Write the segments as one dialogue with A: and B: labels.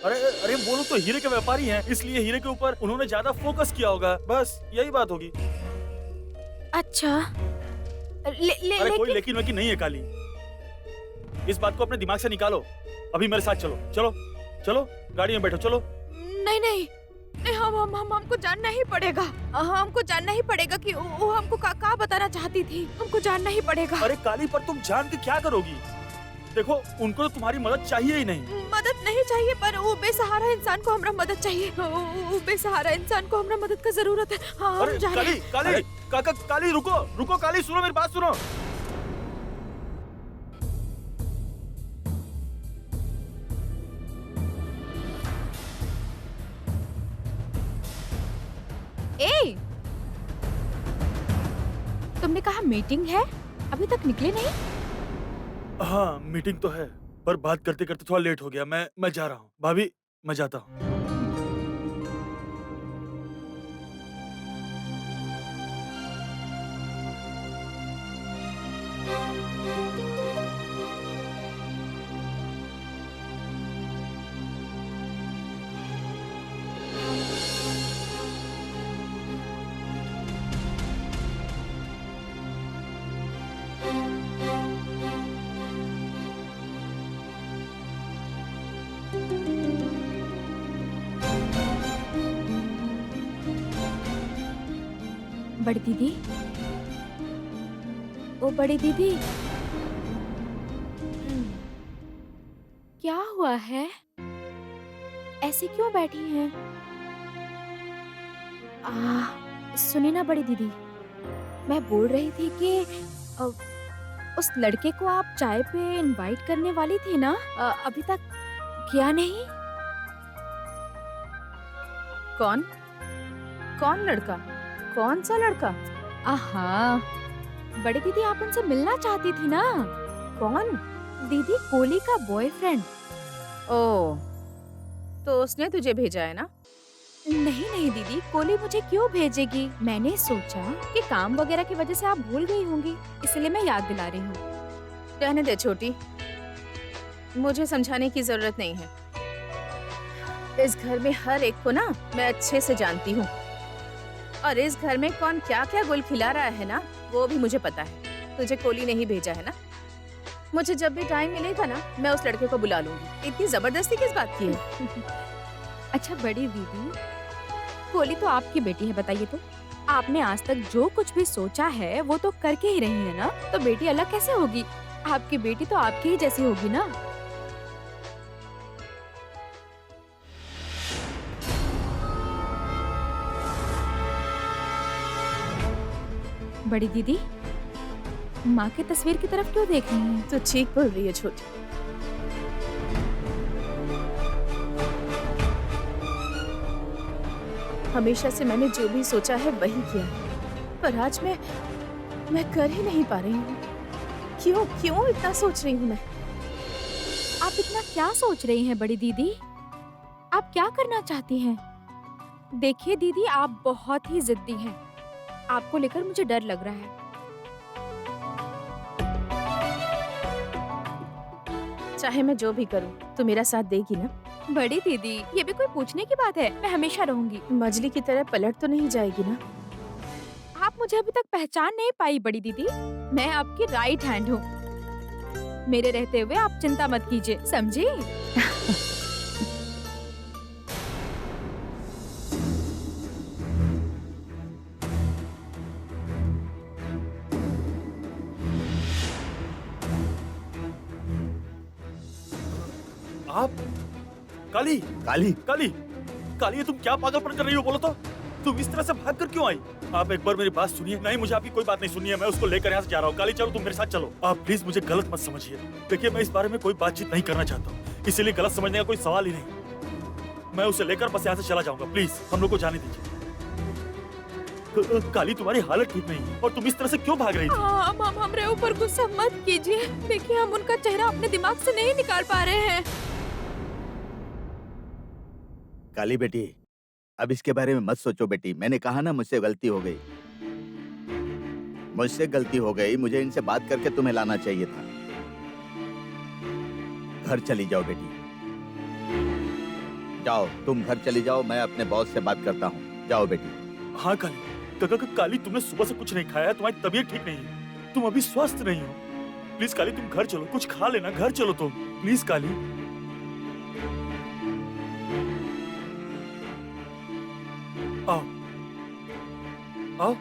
A: अरे अरे वो लोग तो हीरे के व्यापारी हैं, इसलिए हीरे के ऊपर उन्होंने ज्यादा फोकस किया होगा, बस यही बात होगी।
B: अच्छा,
A: अरे कोई
B: लेकिन
A: लेकिन वेकिन नहीं है काली, इस बात को अपने दिमाग से निकालो। अभी मेरे साथ चलो, चलो चलो गाड़ी में बैठो, चलो।
B: नहीं नहीं नहीं, हम हमको जानना ही पड़ेगा। हमको जानना ही पड़ेगा कि वो हमको का बताना चाहती थी। हमको जानना ही पड़ेगा।
A: अरे काली, पर तुम जान के क्या करोगी? देखो, उनको तो तुम्हारी मदद चाहिए ही नहीं।
B: मदद नहीं चाहिए, पर वो बेसहारा इंसान को हमरा मदद चाहिए। वो बेसहारा इंसान को हमरा मदद का जरूरत है। हाँ, हम
A: अरे
B: जा रहे
A: काली,
B: हैं।
A: काली, काका, काली रुको, रुको काली, सुनो मेरी बात सुनो।
B: ए, तुमने कहा मीटिंग है, अभी तक निकले नहीं?
A: हाँ मीटिंग तो है, पर बात करते करते थोड़ा लेट हो गया। मैं जा रहा हूँ भाभी, मैं जाता हूँ।
B: बड़ी दीदी, ओ बड़ी दीदी, क्या हुआ है? ऐसे क्यों बैठी हैं? सुनिए ना बड़ी दीदी, मैं बोल रही थी कि अ, उस लड़के को आप चाय पे इनवाइट करने वाली थी ना? अभी तक किया नहीं?
C: कौन? कौन लड़का? कौन सा लड़का?
B: आहा, बड़ी दीदी आप उनसे मिलना चाहती थी ना?
C: कौन?
B: दीदी, कोली का बॉयफ्रेंड।
C: ओह, तो उसने तुझे भेजा है ना?
B: नहीं नहीं दीदी, कोली मुझे क्यों भेजेगी? मैंने सोचा कि काम वगैरह की वजह से आप भूल गई होंगी, इसलिए मैं याद दिला रही हूँ।
C: रहने दे छोटी, मुझे समझाने की जरूरत नहीं है। इस घर में हर एक को ना मैं अच्छे से जानती हूँ, और इस घर में कौन क्या क्या गुल खिला रहा है ना, वो भी मुझे पता है। तुझे कोली नहीं भेजा है ना? मुझे जब भी टाइम मिलेगा ना, मैं उस लड़के को बुला लूंगी। इतनी जबरदस्ती किस बात की है?
B: अच्छा बड़ी दीदी, कोली तो आपकी बेटी है, बताइए तो। आपने आज तक जो कुछ भी सोचा है वो तो करके ही रही है ना, तो बेटी अलग कैसे होगी? आपकी बेटी तो आपकी ही जैसी होगी ना। बड़ी दीदी, माँ की तस्वीर की तरफ क्यों देख रही हैं?
C: तू ठीक बोल रही है छोटी। हमेशा से मैंने जो भी सोचा है वही किया है, पर आज मैं कर ही नहीं पा रही हूँ। क्यों क्यों इतना सोच रही हूँ मैं?
B: आप इतना क्या सोच रही हैं बड़ी दीदी? आप क्या करना चाहती हैं? देखिए दीदी, आप बहुत ही जिद्दी हैं। आपको लेकर मुझे डर लग रहा है।
C: चाहे मैं जो भी करूँ, तू मेरा साथ देगी ना?
B: बड़ी दीदी, ये भी कोई पूछने की बात है? मैं हमेशा रहूंगी।
C: मजली की तरह पलट तो नहीं जाएगी ना?
B: आप मुझे अभी तक पहचान नहीं पाई बड़ी दीदी। मैं आपकी राइट हैंड हूँ। मेरे रहते हुए आप चिंता मत कीजिए, समझी?
A: आप काली,
D: काली,
A: काली, काली, ये तुम क्या पागलपन कर रही हो? बोलो तो, तुम इस तरह से भाग कर क्यों आई? आप एक बार मेरी बात सुनिए। नहीं, मुझे आपकी कोई बात नहीं सुननी है। मैं उसको लेकर यहाँ से जा रहा हूँ। काली चलो, तुम मेरे साथ चलो। आप प्लीज मुझे गलत मत समझिए। देखिए, मैं इस बारे में कोई बातचीत नहीं करना चाहता हूँ, इसीलिए गलत समझने का कोई सवाल ही नहीं। मैं उसे लेकर बस यहाँ से चला जाऊंगा। प्लीज हम लोग को जाने दीजिए। काली, तुम्हारी हालत ठीक नहीं है और तुम इस तरह से क्यों भाग रही थी?
B: हम हमरे ऊपर गुस्सा मत कीजिए। देखिए, हम उनका चेहरा अपने दिमाग से नहीं निकाल पा रहे हैं।
D: काली बेटी, अब इसके बारे में मत सोचो बेटी। मैंने कहा ना, मुझसे गलती हो गई। मुझसे गलती हो गई। मुझे इनसे बात करके तुम्हें लाना चाहिए था। घर चली जाओ बेटी। जाओ, तुम घर चली जाओ, मैं अपने बॉस से बात करता हूँ। जाओ बेटी।
A: हाँ काली, काली तुमने सुबह से कुछ नहीं खाया है, तुम्हारी तबीयत ठीक नहीं है, तुम अभी स्वस्थ नहीं हो। प्लीज काली तुम घर चलो, कुछ खा लेना, घर चलो तुम, प्लीज काली। आओ आओ।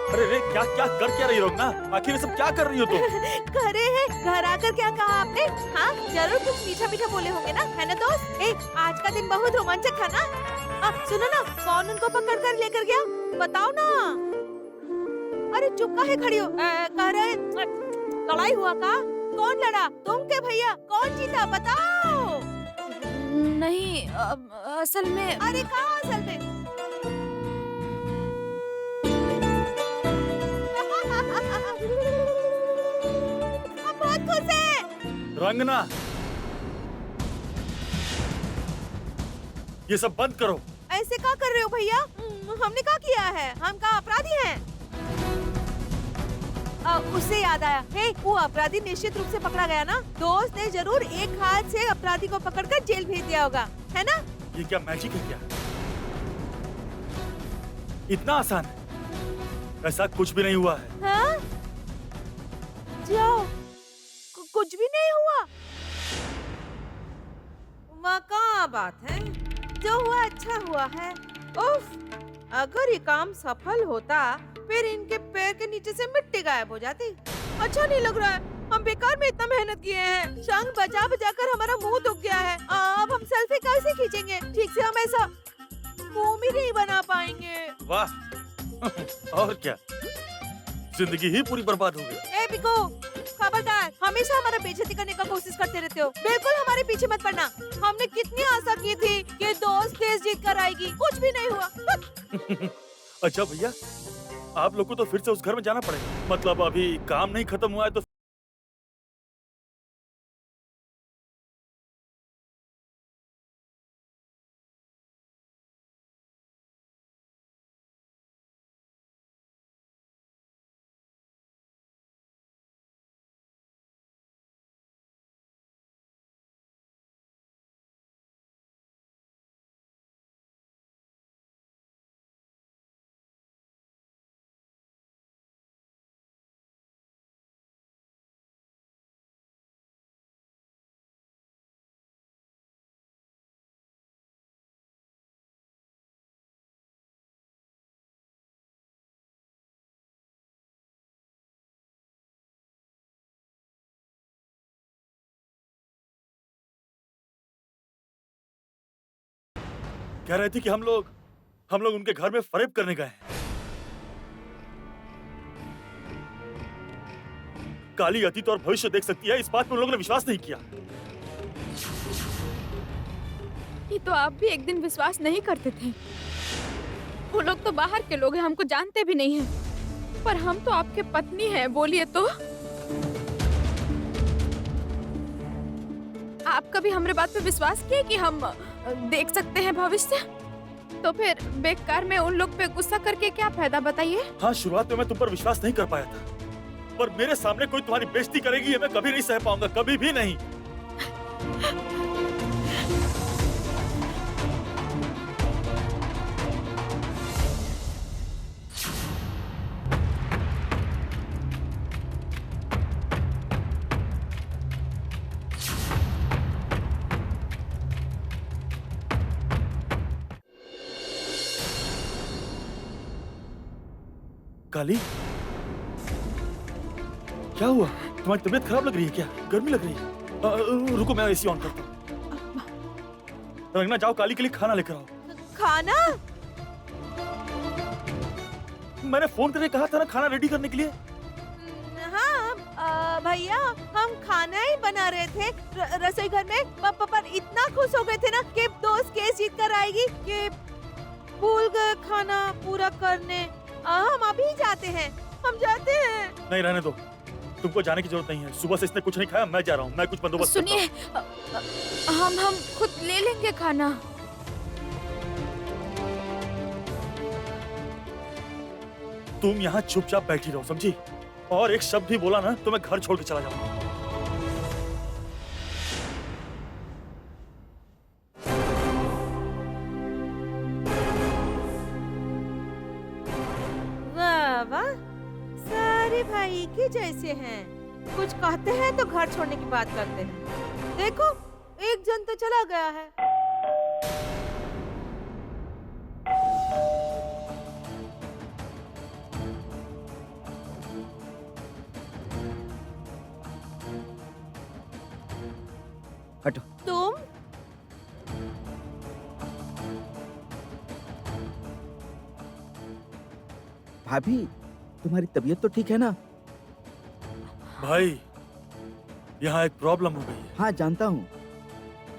A: अरे रे, क्या क्या क्या रही हो ना? आखिर ये सब क्या कर रही हो तुम?
E: घरे है, घर आकर क्या कहा आपने? हाँ, जरूर कुछ मीठा मीठा बोले होंगे ना, है ना दोस्त? आज का दिन बहुत रोमांचक था ना? सुनो ना, कौन उनको पकड़ कर लेकर गया? बताओ ना। अरे चुप काहे खड़ी हो? कह रहे लड़ाई हुआ का? कौन लड़ा? तुम के भैया? कौन जीता? बताओ।
B: नहीं, असल में
E: अरे कहाँ असल में? हम बहुत खुश हैं।
A: रंगना, ये सब बंद करो।
E: ऐसे क्या कर रहे हो भैया? हमने क्या किया है? हम क्या अपराधी हैं? उससे याद आया, वो अपराधी निश्चित रूप से पकड़ा गया ना? दोस्त ने जरूर एक हाथ से अपराधी को पकड़कर जेल भेज दिया होगा, है ना?
A: ये क्या मैजिक है क्या? इतना आसान है? ऐसा कुछ भी नहीं हुआ है।
E: हाँ? जाओ, कुछ भी नहीं हुआ। वहाँ क्या बात है? जो हुआ अच्छा हुआ है। उफ, अगर ये काम सफल होता फिर इनके पैर के नीचे से मिट्टी गायब हो जाती। अच्छा नहीं लग रहा है, हम बेकार में इतना मेहनत किए हैं, शंख बजा बजा कर हमारा मुंह दुख गया है। अब हम सेल्फी कैसे खींचेंगे? ठीक से हम ऐसा मुंह भी नहीं बना पाएंगे।
A: वाह और क्या, जिंदगी ही पूरी बर्बाद हो गई।
E: ए बिको, खबरदार, हमेशा हमारा बेइज्जती करने का कोशिश करते रहते हो। बिल्कुल हमारे पीछे मत पड़ना। हमने कितनी आशा की थी कि दोस्त केस जीत कर आएगी, कुछ भी नहीं हुआ।
A: अच्छा भैया, आप लोग को तो फिर से उस घर में जाना पड़ेगा। मतलब अभी काम नहीं खत्म हुआ है तो कह रहे थे कि हम लोग उनके घर में फरेब करने गए हैं। काली अतीत और भविष्य देख सकती है, इस बात पर उन लोगों ने विश्वास नहीं किया।
B: ये तो आप भी एक दिन विश्वास नहीं करते थे। वो लोग तो बाहर के लोग हैं, हमको जानते भी नहीं हैं। पर हम तो आपके पत्नी हैं, बोलिए तो। आप कभी हमारे बात पे विश्वास किए कि हम देख सकते हैं भविष्य? तो फिर बेकार में उन लोग पे गुस्सा करके क्या फायदा, बताइए?
A: हाँ, शुरुआत में मैं तुम पर विश्वास नहीं कर पाया था, पर मेरे सामने कोई तुम्हारी बेइज्जती करेगी ये मैं कभी नहीं सह पाऊंगा, कभी भी नहीं। काली, क्या हुआ? तुम्हारी तबीयत खराब लग रही है क्या? गर्मी लग रही है? रुको, मैं एसी ऑन करता हूँ। रंगना, जाओ काली के लिए खाना लेकर आओ।
E: खाना?
A: मैंने फोन करके कहा था ना खाना रेडी करने के लिए।
E: हाँ भैया, हम खाना ही बना रहे थे रसोई घर में। पर इतना खुश हो गए थे ना कि दोस्त केस जीत कर आएगी कि भूल गए खाना पूरा करने। हम अभी जाते हैं, हम जाते हैं।
A: नहीं, रहने दो, तुमको जाने की जरूरत नहीं है। सुबह से इसने कुछ नहीं खाया, मैं जा रहा हूँ। मैं कुछ बंदोबस्त करता हूँ।
B: सुनिए, हम खुद ले लेंगे खाना।
A: तुम यहाँ चुपचाप बैठी रहो, समझी? और एक शब्द भी बोला ना तो मैं घर छोड़ के चला जाऊंगा।
E: वाह वाह, सारे भाई के जैसे हैं। कुछ कहते हैं तो घर छोड़ने की बात करते हैं। देखो, एक जन तो चला गया है।
D: हटो।
E: तुम?
D: भाभी, तुम्हारी तबीयत तो ठीक है ना?
A: भाई, यहाँ एक प्रॉब्लम हो गई है।
D: हाँ, जानता हूँ।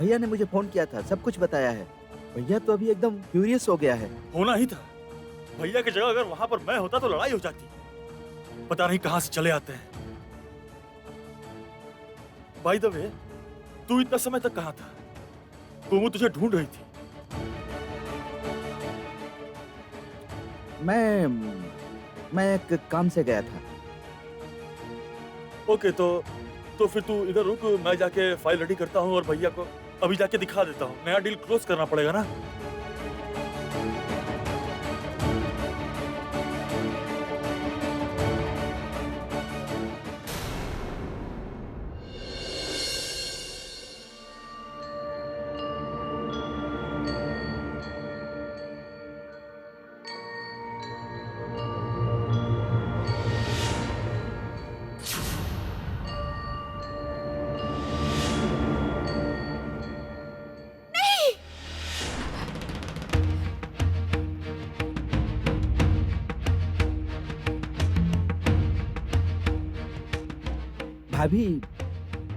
D: भैया ने मुझे फोन किया था, सब कुछ बताया है। भैया तो अभी एकदम फ्यूरियस हो गया है।
A: होना ही था। भैया की जगह अगर वहां पर मैं होता तो लड़ाई हो जाती। पता नहीं कहां से चले आते हैं। बाय द वे, तू इतना समय तक कहां था? कुमु तुझे ढूंढ रही थी।
D: मैं एक काम से गया था।
A: ओके, तो फिर तू इधर रुक, मैं जाके फाइल रेडी करता हूँ और भैया को अभी जाके दिखा देता हूँ। नया डील क्लोज करना पड़ेगा ना।
D: भाभी,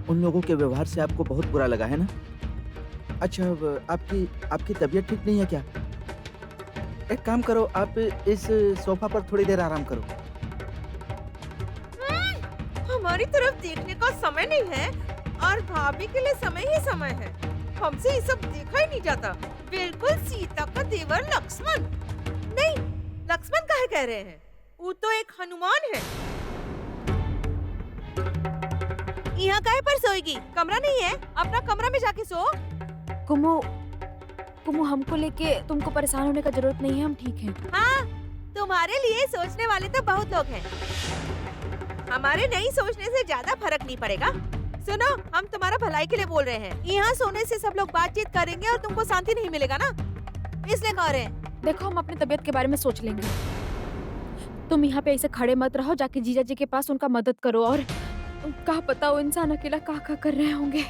D: उन लोगों के व्यवहार से आपको बहुत बुरा लगा है ना? अच्छा, अब आपकी तबीयत ठीक नहीं है क्या? एक काम करो, आप इस सोफा पर थोड़ी देर आराम करो।
E: हमारी तरफ देखने का समय नहीं है और भाभी के लिए समय ही समय है। हमसे ये सब देखा ही नहीं जाता। बिल्कुल सीता का देवर लक्ष्मण। नहीं, लक्ष्मण काहे कह रहे हैं? वो तो एक हनुमान है। यहाँ काहे पर सोएगी? कमरा नहीं है? अपना कमरा में जाके सो।
B: कुमु, हमको लेके तुमको परेशान होने का जरूरत नहीं है, हम ठीक हैं।
E: हाँ, तुम्हारे लिए सोचने वाले तो बहुत लोग हैं। हमारे नहीं सोचने से ज्यादा फर्क नहीं पड़ेगा। सुनो, हम तुम्हारा भलाई के लिए बोल रहे हैं। यहाँ सोने से सब लोग बातचीत करेंगे और तुमको शांति नहीं मिलेगा ना, इसलिए कह रहे हैं।
B: देखो, हम अपनी तबीयत के बारे में सोच लेंगे। तुम यहाँ पे ऐसे खड़े मत रहो, जाके जीजा जी के पास उनका मदद करो। और क्या पता वो इंसान अकेला क्या कर रहे होंगे।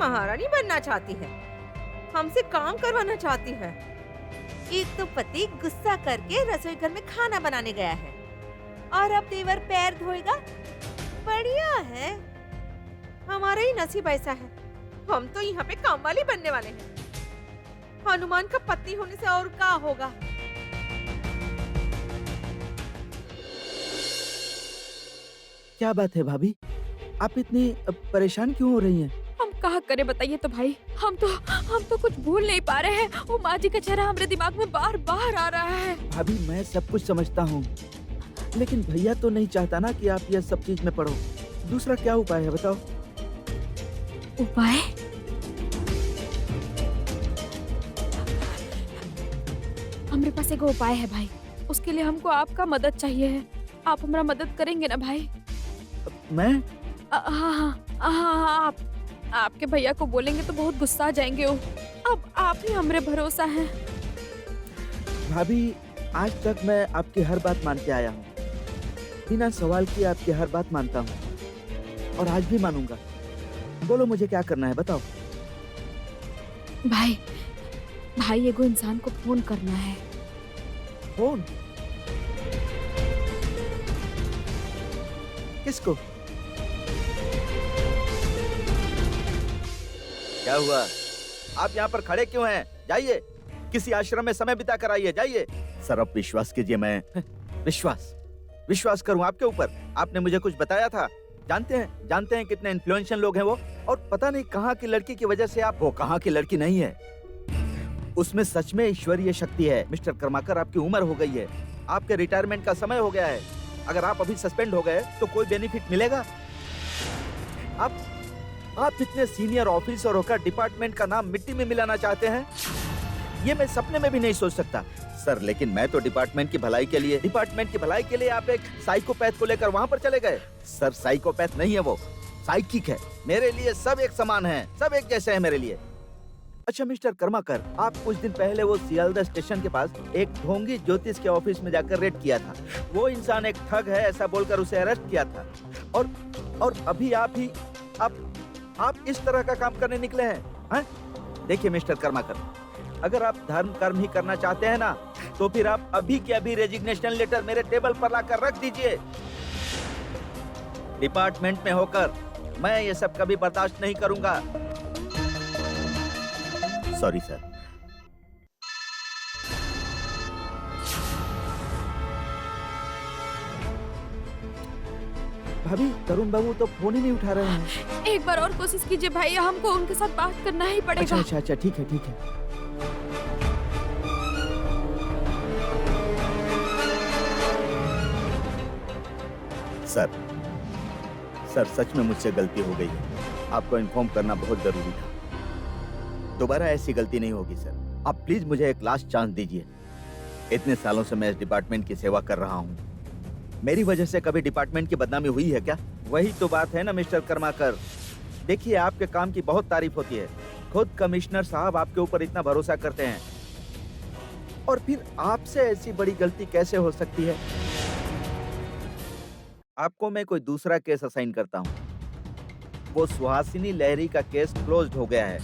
E: महारानी बनना चाहती है, हमसे काम करवाना चाहती है। एक तो पति गुस्सा करके रसोई घर में खाना बनाने गया है और अब देवर पैर धोएगा। बढ़िया है, हमारा ही नसीब ऐसा है। हम तो यहाँ पे काम वाली बनने वाले हैं। हनुमान का पति होने से और क्या होगा।
D: क्या बात है भाभी, आप इतनी परेशान क्यों हो रही हैं?
B: हम कहा करें बताइए तो भाई। हम तो कुछ भूल नहीं पा रहे हैं। वो माँ जी का चेहरा हमारे दिमाग में बार बार आ रहा है।
D: भाभी, मैं सब कुछ समझता हूँ, लेकिन भैया तो नहीं चाहता ना कि आप ये सब चीज में पड़ो। दूसरा क्या उपाय है, बताओ।
B: उपाय? हमारे पास एक उपाय है भाई। उसके लिए हमको आपका मदद चाहिए है। आप हमारा मदद करेंगे ना भाई?
D: मैं?
B: हाँ, आप। आपके भैया को बोलेंगे तो बहुत गुस्सा आ जाएंगे वो। अब आप ही हमरे भरोसा हैं।
D: भाभी, आज तक मैं आपकी हर बात मान के आया हूँ, बिना सवाल किए आपकी हर बात मानता हूँ और आज भी मानूंगा। बोलो मुझे क्या करना है, बताओ।
B: भाई एगो इंसान को फोन करना है।
D: फोन? किसको? क्या हुआ? आप यहाँ पर खड़े क्यों हैं? जाइए, किसी आश्रम में समय बिता कर आइए, जाइए। सर अब विश्वास कीजिए, मैं विश्वास करूं आपके ऊपर? आपने मुझे कुछ बताया था। जानते हैं कितने इन्फ्लुएंशियल लोग हैं वो, और पता नहीं कहाँ की लड़की की वजह से आप। वो कहाँ की लड़की नहीं है, उसमें सच में ईश्वरीय शक्ति है। मिस्टर कर्माकर, आपकी उम्र हो गई है, आपके रिटायरमेंट का समय हो गया है। अगर आप अभी सस्पेंड हो गए तो कोई बेनिफिट मिलेगा? आप इतने सीनियर ऑफिसर होकर डिपार्टमेंट का नाम मिट्टी में मिलाना चाहते हैं? ये मैं सपने में भी नहीं सोच सकता सर। लेकिन मैं तो डिपार्टमेंट की भलाई के लिए आप एक साइकोपैथ को लेकर वहाँ पर चले गए। सर साइकोपैथ नहीं है वो, साइकिक है। मेरे लिए सब एक समान है, सब एक जैसे हैं मेरे लिए। अच्छा मिस्टर कर्माकर, आप कुछ दिन पहले वो सियालदह स्टेशन के पास एक ढोंगी ज्योतिष के ऑफिस में जाकर रेड किया था। वो इंसान एक ठग है ऐसा बोलकर उसे अरेस्ट किया था, और अभी आप इस तरह का काम करने निकले हैं? देखिए मिस्टर कर्माकर, अगर आप धर्म कर्म ही करना चाहते हैं ना, तो फिर आप अभी के अभी रेजिग्नेशन लेटर मेरे टेबल पर लाकर रख दीजिए। डिपार्टमेंट में होकर मैं ये सब कभी बर्दाश्त नहीं करूंगा। Sorry sir. भाभी, तरुण बाबू तो फोन ही नहीं उठा रहे हैं।
B: एक बार और कोशिश कीजिए भाई, हमको उनके साथ बात करना ही पड़ेगा।
D: अच्छा, ठीक है। सर सच में मुझसे गलती हो गई है। आपको इन्फॉर्म करना बहुत जरूरी था। दोबारा ऐसी गलती नहीं होगी सर। आप प्लीज मुझे एक लास्ट चांस दीजिए। इतने सालों से मैं इस डिपार्टमेंट की सेवा कर रहा हूँ। मेरी वजह से कभी डिपार्टमेंट की बदनामी हुई है क्या? वही तो बात है ना मिस्टर कर्माकर। देखिए, आपके काम की बहुत तारीफ होती है, खुद कमिश्नर साहब आपके ऊपर इतना भरोसा करते हैं, और फिर आपसे ऐसी बड़ी गलती कैसे हो सकती है? आपको मैं कोई दूसरा केस असाइन करता हूँ। वो सुहासिनी लहरी का केस क्लोज्ड हो गया है।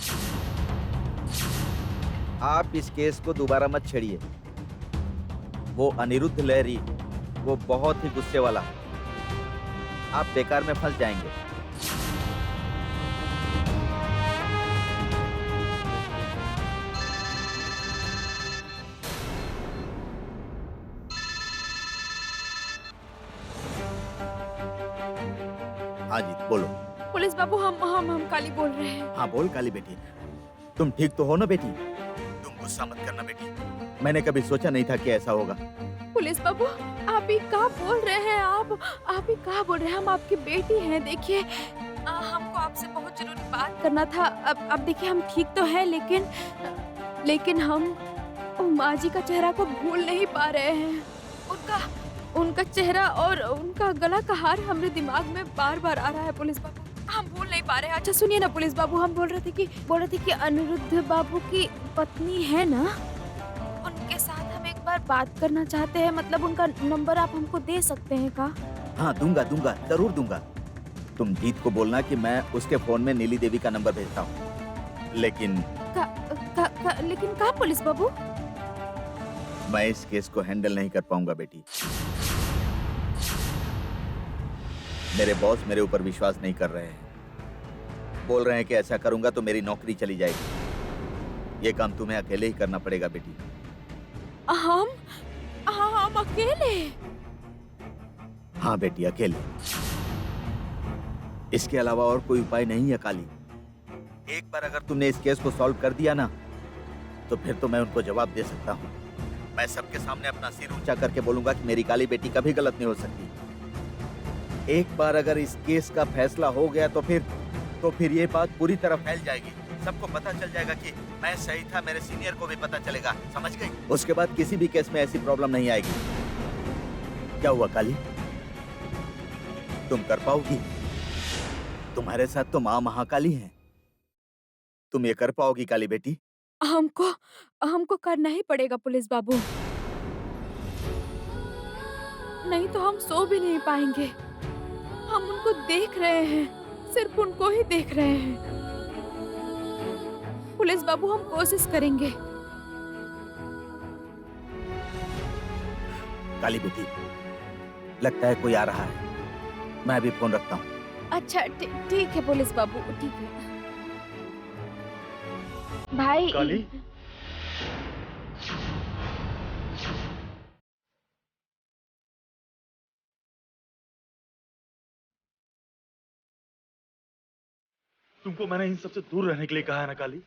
D: आप इस केस को दोबारा मत छेड़िए। वो अनिरुद्ध लहरी, वो बहुत ही गुस्से वाला है। आप बेकार में फंस जाएंगे। हाँ जी, बोलो।
B: पुलिस बाबू, हम काली बोल रहे हैं।
D: हाँ बोल काली बेटी, तुम ठीक तो हो ना बेटी? तुम गुस्सा मत करना बेटी, मैंने कभी सोचा नहीं था कि ऐसा होगा।
B: पुलिस बाबू, आप ही क्या बोल रहे हैं? आप ही क्या बोल रहे हैं? हम आपकी बेटी हैं। देखिए, हमको आपसे बहुत जरूरी बात करना था। अब देखिए, हम ठीक तो है, लेकिन हम उमा जी का चेहरा को भूल नहीं पा रहे हैं। उनका चेहरा और उनका गला का हार हमारे दिमाग में बार बार आ रहा है पुलिस बाबू, हम भूल नहीं पा रहे हैं। अच्छा सुनिए ना पुलिस बाबू, हम बोल रहे थे कि अनिरुद्ध बाबू की पत्नी है ना, उनके साथ हम एक बार बात करना चाहते हैं। मतलब उनका नंबर आप हमको दे सकते हैं का?
D: हाँ दूंगा, जरूर दूंगा। तुम जीत को बोलना कि मैं उसके फोन में नीली देवी का नंबर भेजता हूँ। लेकिन
B: का पुलिस बाबू?
D: मैं इस केस को हैंडल नहीं कर पाऊंगा बेटी। मेरे बॉस मेरे ऊपर विश्वास नहीं कर रहे हैं। बोल रहे हैं कि ऐसा करूंगा तो मेरी नौकरी चली जाएगी। ये काम तुम्हें अकेले ही करना पड़ेगा बेटी।
B: हम अकेले?
D: हाँ बेटी, अकेले। इसके अलावा और कोई उपाय नहीं है काली। एक बार अगर तुमने इस केस को सॉल्व कर दिया ना, तो फिर तो मैं उनको जवाब दे सकता हूँ। मैं सबके सामने अपना सिर ऊंचा करके बोलूंगा कि मेरी काली बेटी कभी गलत नहीं हो सकती। एक बार अगर इस केस का फैसला हो गया तो फिर ये बात पूरी तरह फैल जाएगी। सबको पता चल जाएगा कि मैं सही था, मेरे सीनियर को भी पता चलेगा, समझ गई? उसके बाद किसी भी केस में ऐसी प्रॉब्लम नहीं आएगी। क्या हुआ काली, तुम कर पाओगी? तुम्हारे साथ तो माँ महाकाली हैं। तुम ये कर पाओगी काली बेटी?
B: हमको हमको करना ही पड़ेगा पुलिस बाबू, नहीं तो हम सो भी नहीं पाएंगे। हम उनको देख रहे हैं, सिर्फ उनको ही देख रहे हैं। पुलिस बाबू हम कोशिश करेंगे।
D: काली बेटी, लगता है कोई आ रहा है। मैं अभी फोन रखता हूँ।
B: अच्छा ठीक है पुलिस बाबू, ठीक है। भाई
A: काली, तुमको मैंने इन सबसे दूर रहने के लिए कहा है ना काली।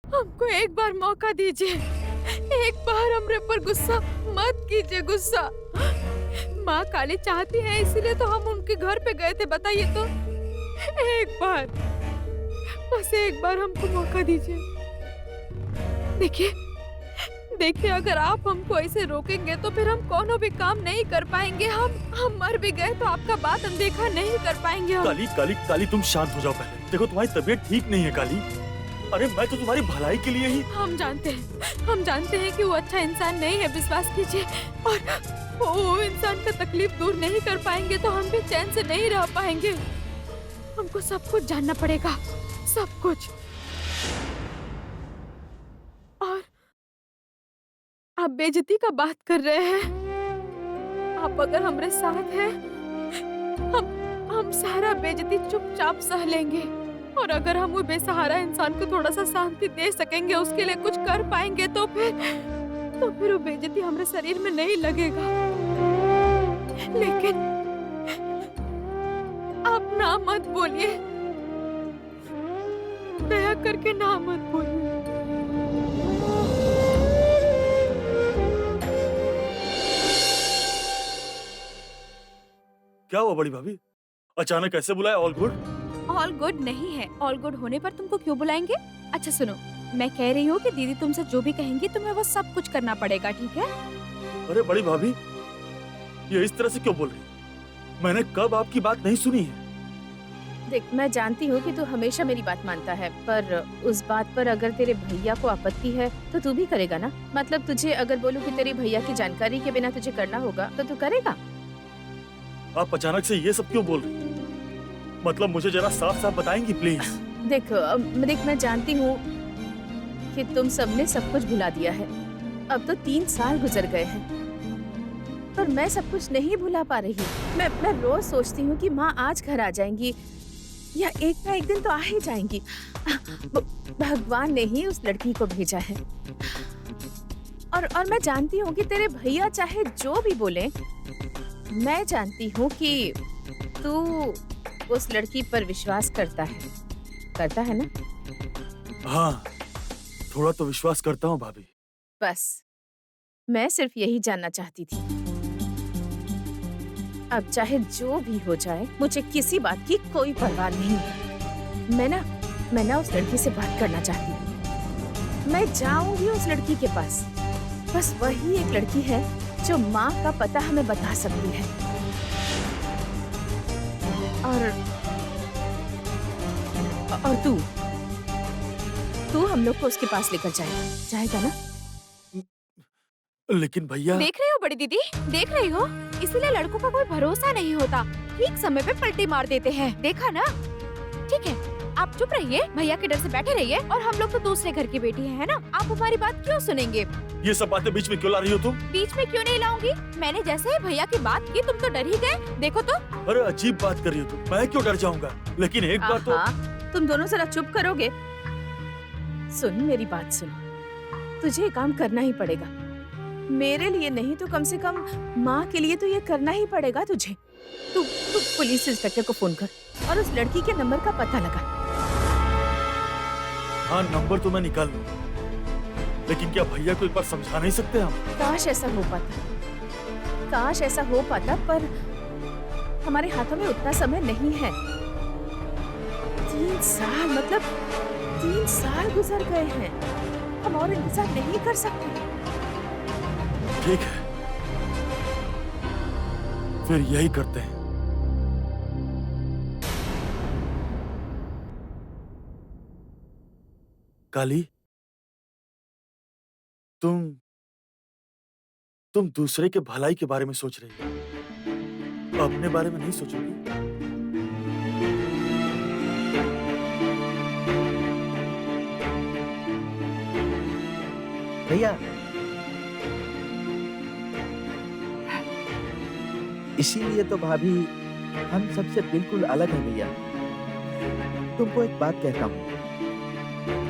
B: हमको एक बार मौका दीजिए, एक बार हमरे पर गुस्सा मत कीजिए। गुस्सा माँ काली चाहती है, इसीलिए तो हम उनके घर पे गए थे। बताइए तो, एक बार, बस एक बार हमको मौका दीजिए। देखिए अगर आप हमको ऐसे रोकेंगे तो फिर हम कोनो भी काम नहीं कर पाएंगे। हम मर भी गए तो आपका बात अनदेखा नहीं कर पाएंगे हम।
A: काली काली काली, तुम शांत हो जाओ पहले। देखो तुम्हारी तबीयत ठीक नहीं है काली। अरे मैं तो तुम्हारी भलाई के लिए ही।
B: हम जानते हैं कि वो अच्छा इंसान नहीं है, विश्वास कीजिए। और वो इंसान का तकलीफ दूर नहीं कर पाएंगे तो हम भी चैन से नहीं रह पाएंगे। हमको सब कुछ जानना पड़ेगा, सब कुछ। और आप बेइज्जती का बात कर रहे हैं। आप अगर हमारे साथ हैं, हम सारा बेइज्जती चुपचाप सह लेंगे। और अगर हम वो बेसहारा इंसान को थोड़ा सा शांति दे सकेंगे, उसके लिए कुछ कर पाएंगे, तो फिर वो बेइज्जती हमारे शरीर में नहीं लगेगा। लेकिन आप ना मत बोलिए, दया करके ना मत बोलिए।
A: क्या हुआ बड़ी भाभी, अचानक ऐसे बुलाया? All good?
B: ऑल गुड नहीं है। ऑल गुड होने पर तुमको क्यों बुलाएंगे? अच्छा सुनो, मैं कह रही हूँ कि दीदी तुमसे जो भी कहेंगी तुम्हें वो सब कुछ करना पड़ेगा, ठीक है?
A: अरे बड़ी भाभी, ये इस तरह से क्यों बोल रही? मैंने कब आपकी बात नहीं सुनी है?
C: देख, मैं जानती हूँ कि तू हमेशा मेरी बात मानता है, पर उस बात पर अगर तेरे भैया को आपत्ति है तो तू भी करेगा ना? मतलब तुझे अगर बोलूँ कि तेरे भैया की जानकारी के बिना तुझे करना होगा तो तू करेगा?
A: आप अचानक से ये सब क्यों बोल रही? मतलब मुझे जरा साफ साफ बताएंगी प्लीज?
C: देख मैं जानती हूँ कि तुम सबने सब कुछ भुला दिया है। अब तो 3 साल गुजर गए हैं, पर मैं सब कुछ नहीं भुला पा रही। मैं रोज सोचती हूँ कि माँ आज घर आ जाएंगी या एक ना एक दिन तो आ ही जाएंगी। भगवान ने ही उस लड़की को भेजा है। और मैं जानती हूँ कि तेरे भैया चाहे जो भी बोले, मैं जानती हूँ कि तू उस लड़की पर विश्वास करता है ना?
A: हाँ, थोड़ा तो विश्वास करता हूँ भाभी।
C: बस मैं सिर्फ यही जानना चाहती थी। अब चाहे जो भी हो जाए, मुझे किसी बात की कोई परवाह नहीं है। मैं ना उस लड़की से बात करना चाहती हूँ। मैं जाऊंगी उस लड़की के पास। बस वही एक लड़की है जो माँ का पता हमें बता सकती है। और तू हम लोग को उसके पास लेकर जाएगा ना?
A: लेकिन भैया।
B: देख रही हो बड़ी दीदी, देख रही हो, इसीलिए लड़कों का कोई भरोसा नहीं होता। ठीक समय पे पलटी मार देते हैं, देखा ना? ठीक है, आप चुप रहिए, भैया के डर से बैठे रहिए। और हम लोग तो दूसरे घर की बेटी है ना? आप हमारी बात क्यों सुनेंगे?
A: ये सब बातें बीच में क्यों ला रही हो तुम?
B: बीच में क्यों नहीं लाऊंगी? मैंने जैसे ही भैया की बात की तुम तो डर ही गए। देखो तो।
A: अरे अजीब बात कर रही हो तुम। मैं क्यों डर जाऊंगा? लेकिन एक बार तो।
C: तुम दोनों जरा चुप करोगे? सुन, मेरी बात सुन। तुझे काम करना ही पड़ेगा। मेरे लिए नहीं तो कम से कम माँ के लिए तो ये करना ही पड़ेगा तुझे। तू पुलिस इंस्पेक्टर को फोन कर और उस लड़की के नंबर का पता लगा।
A: हाँ, नंबर तो मैं निकाल लूँ, लेकिन क्या भैया को एक बार समझा नहीं सकते हम?
C: काश ऐसा हो पाता, काश ऐसा हो पाता, पर हमारे हाथों में उतना समय नहीं है। 3 साल, मतलब 3 साल गुजर गए हैं। हम और इंतजार नहीं कर सकते।
A: ठीक है, फिर यही करते हैं। काली, तुम दूसरे के भलाई के बारे में सोच रही हो, अपने बारे में नहीं सोचोगी?
D: भैया, इसीलिए तो भाभी हम सबसे बिल्कुल अलग है भैया। तुमको एक बात कहता हूँ,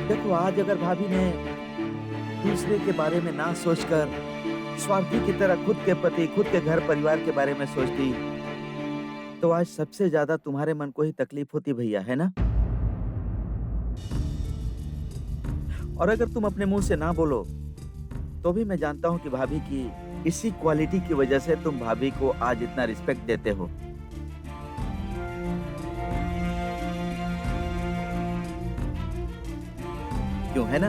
D: देखो आज अगर भाभी ने दूसरे के बारे में ना सोचकर स्वार्थी की तरह खुद के पति, खुद के घर परिवार के बारे में सोचती, तो आज सबसे ज्यादा तुम्हारे मन को ही तकलीफ होती भैया, है ना? और अगर तुम अपने मुंह से ना बोलो तो भी मैं जानता हूँ कि भाभी की इसी क्वालिटी की वजह से तुम भाभी को आज इतना रिस्पेक्ट देते हो। क्यों, है ना?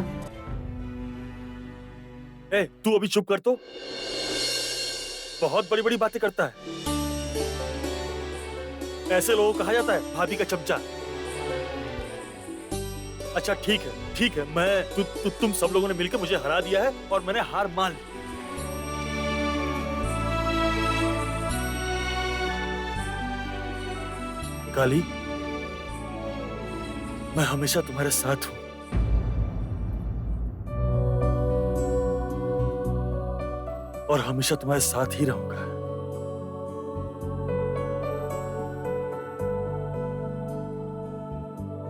A: ए, तू अभी चुप कर तो। बहुत बड़ी बड़ी बातें करता है। ऐसे लोगों को कहा जाता है भाभी का चमचा। अच्छा ठीक है, मैं तुम सब लोगों ने मिलकर मुझे हरा दिया है और मैंने हार मान ली। काली, मैं हमेशा तुम्हारे साथ हूं और हमेशा तुम्हारे साथ ही रहूंगा।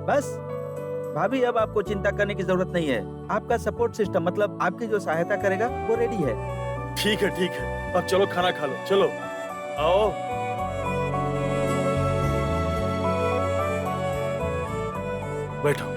D: बस भाभी, अब आपको चिंता करने की जरूरत नहीं है। आपका सपोर्ट सिस्टम, मतलब आपकी जो सहायता करेगा, वो रेडी है।
A: ठीक है, अब चलो खाना खा लो। चलो आओ। बैठो।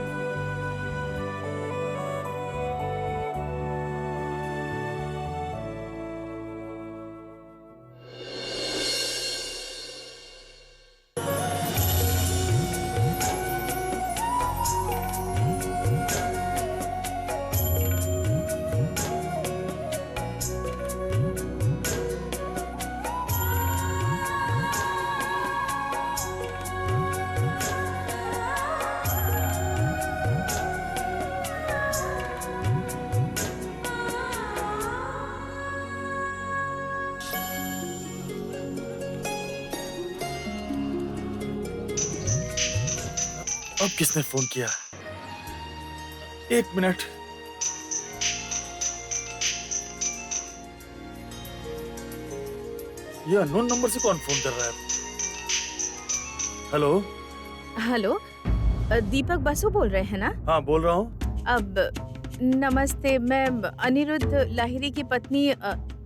A: अब किसने फोन किया? एक मिनट। ये अननोन नंबर से कौन फोन कर रहा है? हेलो।
C: हेलो, दीपक बसु बोल रहे हैं ना?
A: हाँ, बोल रहा हूँ।
C: अब नमस्ते, मैं अनिरुद्ध लाहिरी की पत्नी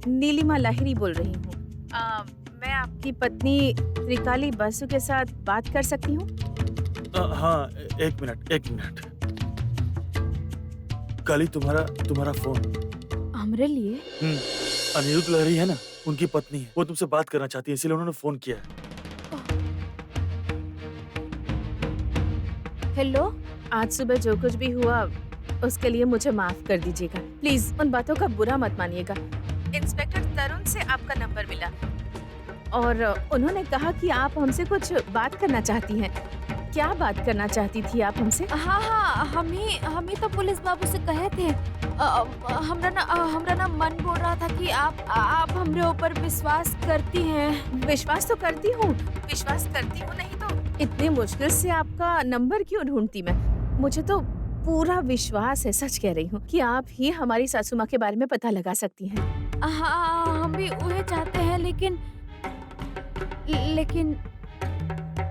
C: नीलिमा लाहिरी बोल रही हूँ। मैं आपकी पत्नी त्रिकाली बसु के साथ बात कर सकती हूँ?
A: हाँ, एक मिनट। काली, तुम्हारा फोन।
B: हमरे लिए?
A: अनिरुद्ध लहरी है ना, उनकी पत्नी है। वो तुमसे बात करना चाहती है, इसीलिए उन्होंने फोन किया है।
B: हेलो।
C: आज सुबह जो कुछ भी हुआ उसके लिए मुझे माफ कर दीजिएगा। प्लीज उन बातों का बुरा मत मानिएगा। इंस्पेक्टर तरुण से आपका नंबर मिला और उन्होंने कहा कि आप हमसे कुछ बात करना चाहती हैं। क्या बात करना चाहती थी आप हमसे?
B: हाँ, हम ही तो पुलिस बाबू से कहे थे। हमरा ना मन बोल रहा था कि आप हमरे ऊपर विश्वास करती हैं।
C: विश्वास तो करती हूँ, नहीं तो इतने मुश्किल से आपका नंबर क्यों ढूंढती मैं? मुझे तो पूरा विश्वास है, सच कह रही हूँ, कि आप ही हमारी सासू माँ के बारे में पता लगा सकती हैं।
B: हाँ, हम भी वही चाहते हैं, लेकिन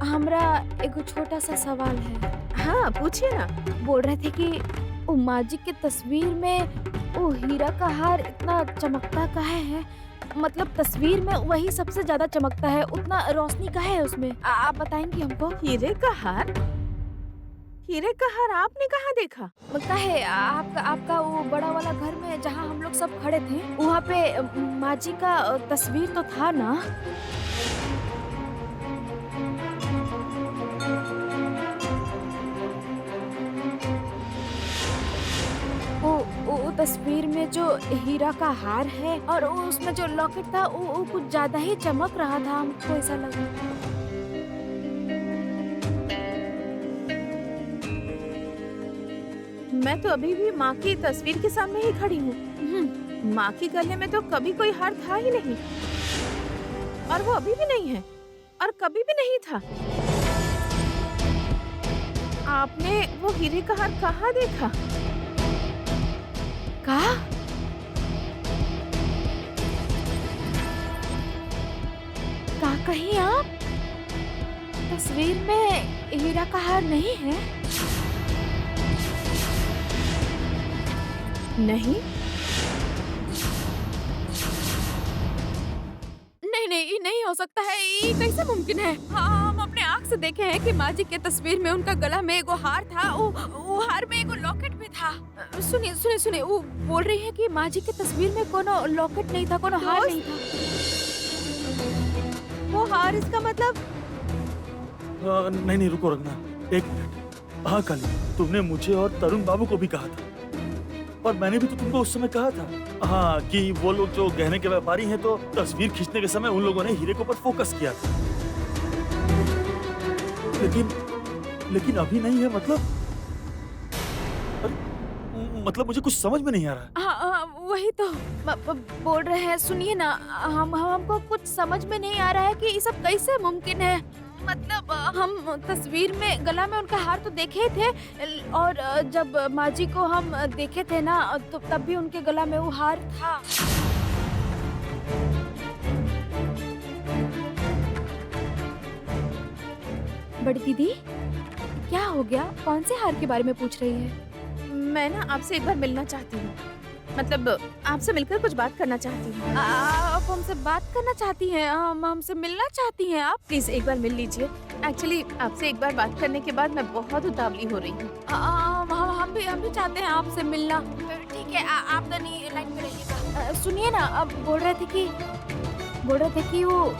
B: हमरा एगो छोटा सा सवाल है।
C: हाँ, पूछिए ना।
B: बोल रहे थे कि वो माजिद की तस्वीर में वो हीरा का हार इतना चमकता काहे है? मतलब तस्वीर में वही सबसे ज्यादा चमकता है, उतना रोशनी काहे है उसमें? आप बताएंगी हमको?
C: हीरे का हार? हीरे का हार आपने कहाँ देखा?
B: काहे आपका वो बड़ा वाला घर में जहाँ हम लोग सब खड़े थे, वहाँ पे माँ जी का तस्वीर तो था ना? वो तस्वीर में जो हीरा का हार है और उसमें जो लॉकेट था वो कुछ ज्यादा ही चमक रहा था, हमको ऐसा लगा।
C: मैं तो अभी भी माँ की तस्वीर के सामने ही खड़ी हूँ। माँ की गले में तो कभी कोई हार था ही नहीं, और वो अभी भी नहीं है, और कभी भी नहीं था। आपने वो हीरे का हार कहाँ देखा?
B: कहा? कहीं आप? तस्वीर में हीरा का हार नहीं है?
C: नहीं,
B: नहीं, नहीं हो सकता है। ये कैसे मुमकिन है? हाँ, हम अपने आँख से देखे हैं कि माँ जी के तस्वीर में उनका गला में एगो हार था, वो हार में एगो लॉकेट भी था। सुनिए, वो बोल रही है कि माँ जी के तस्वीर में कोनो लॉकेट नहीं था, कोनो हार नहीं था।
E: वो हार, इसका मतलब?
A: नहीं, रुको रंगना, एक मिनट। हाँ काली, तुमने मुझे और तरुण बाबू को भी कहा था, और मैंने भी तो तुमको उस समय कहा था, हाँ, कि वो लोग जो गहने के व्यापारी हैं, तो तस्वीर खींचने के समय उन लोगों ने हीरे के ऊपर फोकस किया था। लेकिन अभी नहीं है, मतलब मुझे कुछ समझ में नहीं आ रहा।
B: हाँ, वही तो बोल रहे हैं। सुनिए ना, हमको कुछ समझ में नहीं आ रहा है कि ये सब कैसे मुमकिन है। मतलब हम तस्वीर में गला में उनका हार तो देखे ही थे, और जब माँ जी को हम देखे थे ना, तो तब भी उनके गला में वो हार था। बड़ी दीदी, क्या हो गया? कौन से हार के बारे में पूछ रही है?
C: मैं ना आपसे एक बार मिलना चाहती हूँ। मतलब आपसे मिलकर कुछ बात करना चाहती हूँ।
B: आप हमसे बात करना चाहती हैं? हमसे मिलना चाहती हैं आप?
C: प्लीज एक बार मिल लीजिए। एक्चुअली आपसे एक बार बात करने के बाद मैं बहुत उतावली हो रही हूँ।
B: हम भी चाहते हैं आपसे मिलना। ठीक है, आप नहीं लाइन पे रहिएगा। सुनिए ना, अब बोल रहे थे कि वो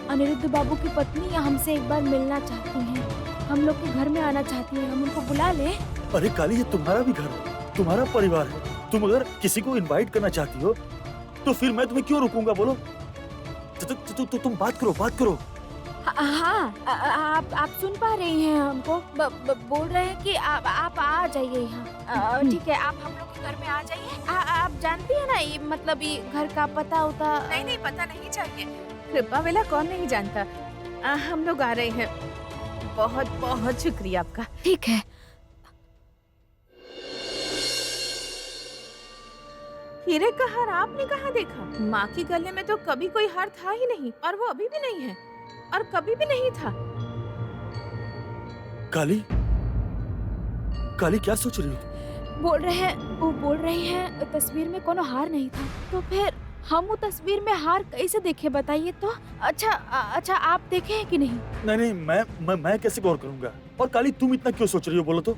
B: अनिरुद्ध बाबू की पत्नी हमसे एक बार मिलना चाहती हैं। हम लोग के घर में आना चाहती हैं, हम उनको बुला लें?
A: अरे काली, ये तुम्हारा भी घर है, तुम्हारा परिवार है। तुम अगर किसी को इनवाइट करना चाहती हो, तो फिर मैं तुम्हें क्यों रोकूंगा? बोलो। तो तुम बात करो।
B: हाँ, आप सुन पा रही हैं हमको? बोल रहे हैं कि आप आ जाइए यहाँ। ठीक है, आप हम लोग के घर में आ जाइए। आप जानती है ना, ये मतलब ये घर का पता होता?
C: नहीं, पता नहीं चाहिए। कृपा वेला कौन नहीं जानता। हम लोग आ रहे हैं। बहुत बहुत शुक्रिया आपका।
B: ठीक है।
C: हीरे का हार आपने कहाँ देखा? माँ की गले में तो कभी कोई हार था ही नहीं, और वो अभी भी नहीं है, और कभी भी नहीं था।
A: काली, क्या सोच रही हो?
B: वो बोल रही हैं तस्वीर में कोनो हार नहीं था, तो फिर हम वो तस्वीर में हार कैसे देखे, बताइए तो? अच्छा, आप देखे हैं कि नहीं?
A: नहीं, मैं कैसे गौर करूंगा? और काली, तुम इतना क्यों सोच रही हो? बोलो तो।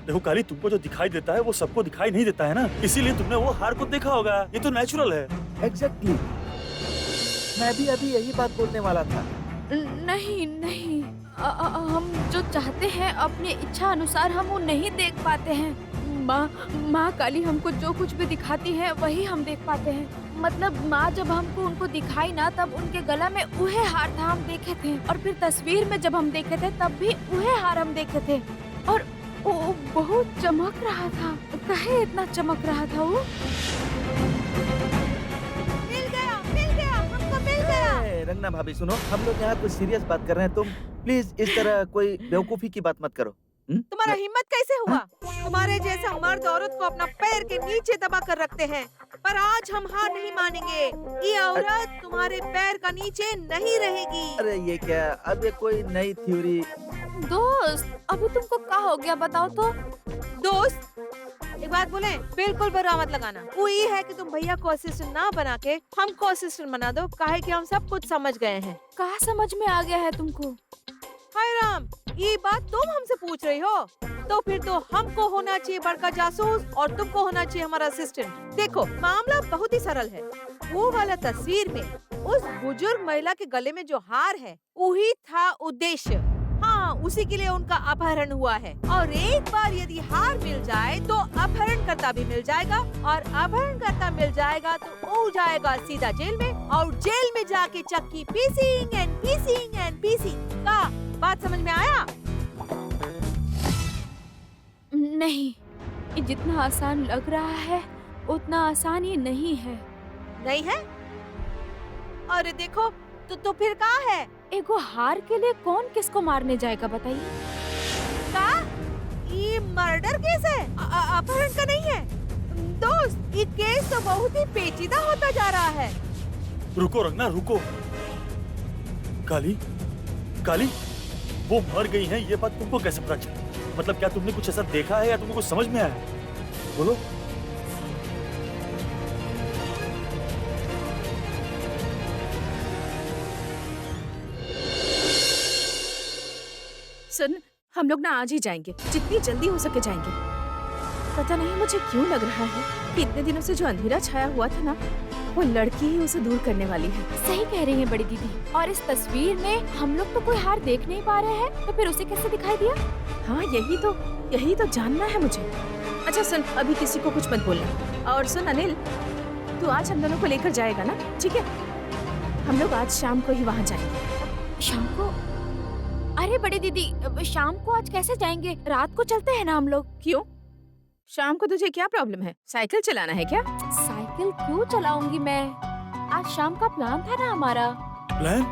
A: देखो काली, तुमको जो दिखाई देता है वो सबको दिखाई नहीं देता है ना, इसीलिए तुमने वो हार को देखा होगा। ये तो नेचुरल है।
D: एग्जैक्टली, मैं भी अभी यही बात बोलने वाला था।
B: नहीं, हम जो चाहते हैं अपनी इच्छा अनुसार हम वो नहीं देख पाते हैं। माँ काली हमको जो कुछ भी दिखाती है वही हम देख पाते हैं। मतलब माँ जब हमको उनको दिखाई ना, तब उनके गला में उहे हार था, हम देखे थे। और फिर तस्वीर में जब हम देखे थे तब भी उहे हार हम देखे थे, और वो बहुत चमक रहा था। काहे इतना चमक रहा था वो?
E: मिल गया, हमको मिल गया।
D: रंगना भाभी सुनो, हम लोग यहाँ कुछ सीरियस बात कर रहे हैं। तुम प्लीज इस तरह कोई बेवकूफी की बात मत करो।
E: तुम्हारा हिम्मत कैसे हुआ? तुम्हारे जैसे मर्द औरत को अपना पैर के नीचे दबा कर रखते हैं, पर आज हम हार नहीं मानेंगे। ये औरत तुम्हारे पैर का नीचे नहीं रहेगी।
D: अरे ये क्या, अब ये कोई नई थ्योरी?
B: दोस्त, अभी तुमको क्या हो गया, बताओ तो?
E: दोस्त, एक बात बोले, बिल्कुल बुरा मत लगाना। वो ये है कि तुम भैया को असिस्टेंट ना बना के हमको असिस्टेंट बना दो, काहे कि हम सब कुछ समझ गए हैं।
B: कहाँ समझ में आ गया है तुमको?
E: हाय राम, ये बात तुम हमसे पूछ रही हो? तो फिर तो हमको होना चाहिए बड़का जासूस और तुमको होना चाहिए हमारा असिस्टेंट। देखो, मामला बहुत ही सरल है। वो वाला तस्वीर में उस बुजुर्ग महिला के गले में जो हार है, वही था उद्देश्य। हाँ, उसी के लिए उनका अपहरण हुआ है। और एक बार यदि हार मिल जाए तो अपहरणकर्ता भी मिल जाएगा, और अपहरणकर्ता मिल जाएगा तो वो जाएगा सीधा जेल में, और जेल में जाके चक्की पीसिंग एंड पीसिंग एंड पीसिंग। का बात समझ में आया?
B: नहीं, ये जितना आसान लग रहा है उतना आसान ये नहीं है।
E: नहीं है? अरे देखो, तो फिर का है?
B: एगो हार के लिए कौन किसको मारने जाएगा बताइए?
E: का? ये मर्डर केस है, अपहरण का नहीं है। दोस्त, ये केस तो बहुत ही पेचीदा होता जा रहा है।
A: रुको रंगना, रुको। काली, काली, वो मर गई हैं, ये बात तुमको कैसे पता चली? मतलब क्या तुमने कुछ ऐसा देखा है या तुमको कुछ समझ में आया? बोलो।
C: सुन, हम लोग ना आज ही जाएंगे, जितनी जल्दी हो सके जाएंगे। पता नहीं मुझे क्यों लग रहा है कि इतने दिनों से जो अंधेरा छाया हुआ था ना, वो लड़की ही उसे दूर करने वाली है।
B: सही कह रही है बड़ी दीदी। और इस तस्वीर में हम लोग तो कोई हार देख नहीं पा रहे हैं, तो फिर उसे कैसे दिखाई दिया?
C: हाँ, यही तो जानना है मुझे। अच्छा सुन, अभी किसी को कुछ मत बोलना। और सुन अनिल, तू आज हम दोनों को लेकर जाएगा ना? ठीक है, हम लोग आज शाम को ही वहाँ जाएंगे।
B: शाम को? अरे बड़ी दीदी, शाम को आज कैसे जाएंगे? रात को चलते हैं ना हम लोग।
C: क्यों? शाम को तुझे क्या प्रॉब्लम है? साइकिल चलाना है क्या?
B: साइकिल क्यों चलाऊंगी मैं? आज शाम का प्लान था ना हमारा।
A: प्लान?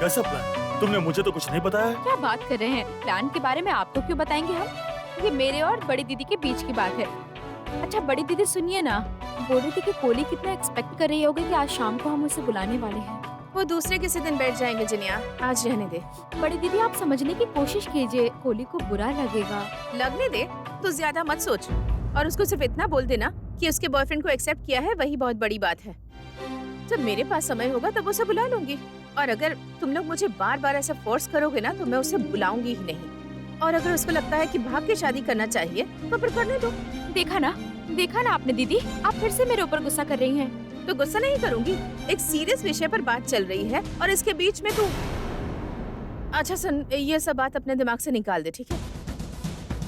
A: कैसा प्लान? तुमने मुझे तो कुछ नहीं बताया।
B: क्या बात कर रहे हैं? प्लान के बारे में आपको क्यों बताएंगे हम? ये मेरे और बड़ी दीदी के बीच की बात है। अच्छा बड़ी दीदी सुनिए ना, बोल रही थी कि कोली कितना एक्सपेक्ट कर रही होगी कि आज शाम को हम उसे बुलाने वाले हैं।
C: वो दूसरे किसी दिन बैठ जाएंगे जिनिया, आज रहने दे।
B: बड़ी दीदी आप समझने की कोशिश कीजिए, कोली को बुरा लगेगा।
C: लगने दे, तू ज्यादा मत सोच। और उसको सिर्फ इतना बोल देना कि उसके बॉयफ्रेंड को एक्सेप्ट किया है, वही बहुत बड़ी बात है। जब मेरे पास समय होगा तब उसे बुला लूंगी। और अगर तुम लोग मुझे बार बार ऐसा फोर्स करोगे ना, तो मैं उसे बुलाऊंगी ही नहीं। और अगर उसको लगता है कि भाग के शादी करना चाहिए तो फिर करने दो।
B: देखा ना आपने दीदी, आप फिर से मेरे ऊपर गुस्सा कर रही हैं।
C: तो गुस्सा नहीं करूंगी, एक सीरियस विषय पर बात चल रही है और इसके बीच में तू। अच्छा सुन, ये सब बात अपने दिमाग से निकाल दे, ठीक है?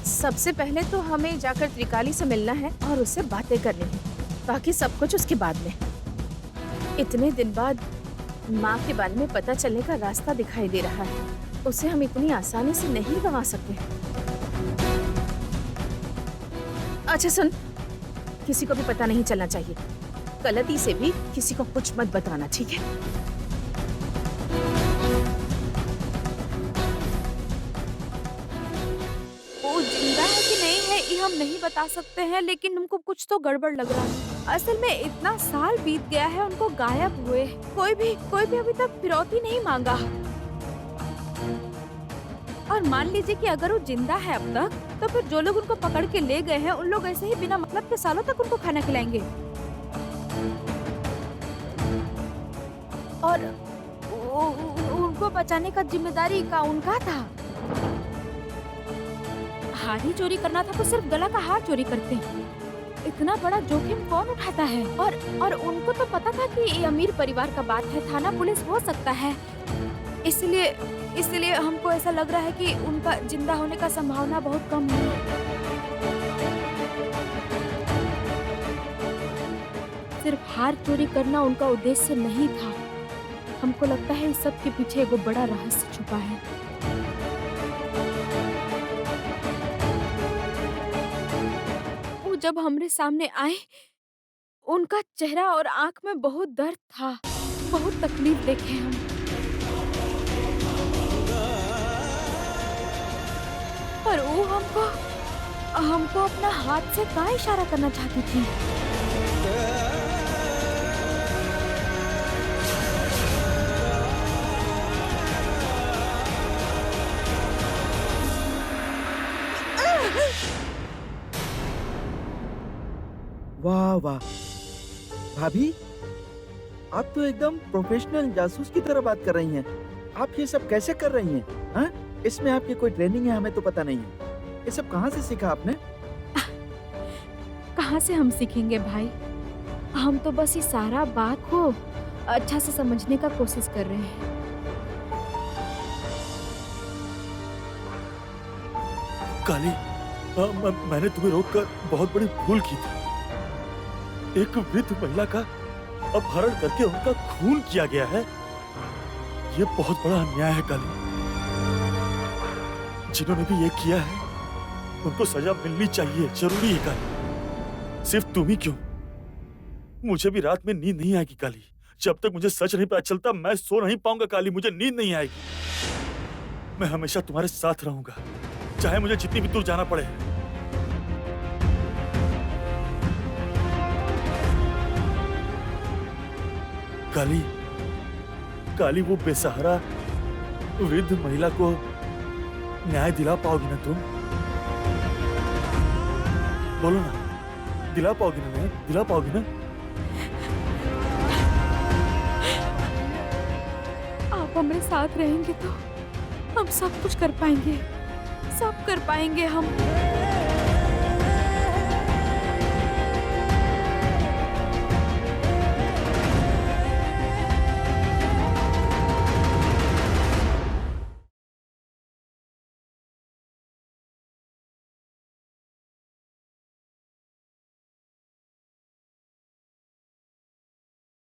C: सबसे पहले तो हमें जाकर त्रिकाली से मिलना है और उससे बातें करनी है, बाकी सब कुछ उसके बाद में। इतने दिन बाद माँ के बारे में पता चलने का रास्ता दिखाई दे रहा है, उसे हम इतनी आसानी से नहीं गंवा सकते। अच्छा सुन, किसी को भी पता नहीं चलना चाहिए, गलती से भी किसी को कुछ मत बताना, ठीक है?
B: वो जिंदा है कि नहीं है ये हम नहीं बता सकते हैं, लेकिन हमको कुछ तो गड़बड़ लग रहा है। असल में इतना साल बीत गया है उनको गायब हुए, कोई भी अभी तक फिरौती नहीं मांगा। और मान लीजिए कि अगर वो जिंदा है अब तक, तो फिर जो लोग उनको पकड़ के ले गए हैं उन लोग ऐसे ही बिना मतलब के सालों तक उनको खाना खिलाएंगे। और उनको बचाने का जिम्मेदारी का उनका था। हार ही चोरी करना था तो सिर्फ गला का हार चोरी करते। इतना बड़ा जोखिम कौन उठाता है? और उनको तो पता था कि ये अमीर परिवार का बात है, थाना पुलिस हो सकता है। इसलिए हमको ऐसा लग रहा है कि उनका जिंदा होने का संभावना बहुत कम है। सिर्फ हार चोरी करना उनका उद्देश्य नहीं था। हमको लगता है इस सब के पीछे एक बड़ा रहस्य छुपा है। वो जब हमरे सामने आए, उनका चेहरा और आंख में बहुत दर्द था, बहुत तकलीफ देखे हम। पर वो हमको अपना हाथ से क्या इशारा करना चाहती थी?
D: वाह वाह, भाभी आप तो एकदम प्रोफेशनल जासूस की तरह बात कर रही हैं। आप ये सब कैसे कर रही हैं? हाँ? इसमें आपकी कोई ट्रेनिंग है हमें तो पता नहीं है। ये सब कहाँ से सीखा आपने?
B: कहाँ से हम सीखेंगे भाई? हम तो बस ये सारा बात को अच्छा से समझने का कोशिश कर रहे हैं।
A: काली, मैंने तुम्हें रोककर बहुत बड़ी भूल की थी। एक वृद्ध महिला का अपहरण करके उनका खून किया गया है। ये बहुत बड़ा अन्याय है काली। जिन्होंने भी ये किया है उनको सजा मिलनी चाहिए, जरूरी है काली। सिर्फ तुम ही क्यों, मुझे भी रात में नींद नहीं आएगी काली। जब तक मुझे सच नहीं पता चलता मैं सो नहीं पाऊंगा काली, मुझे नींद नहीं आएगी। मैं हमेशा तुम्हारे साथ रहूंगा, चाहे मुझे जितनी भी दूर जाना पड़े। काली, काली वो बेसहारा वृद्ध महिला को न्याय दिला पाओगी ना तुम? बोलो ना, दिला पाओगी ना? न्याय दिला पाओगी ना?
B: आप हमारे साथ रहेंगे तो हम सब कुछ कर पाएंगे, सब कर पाएंगे हम।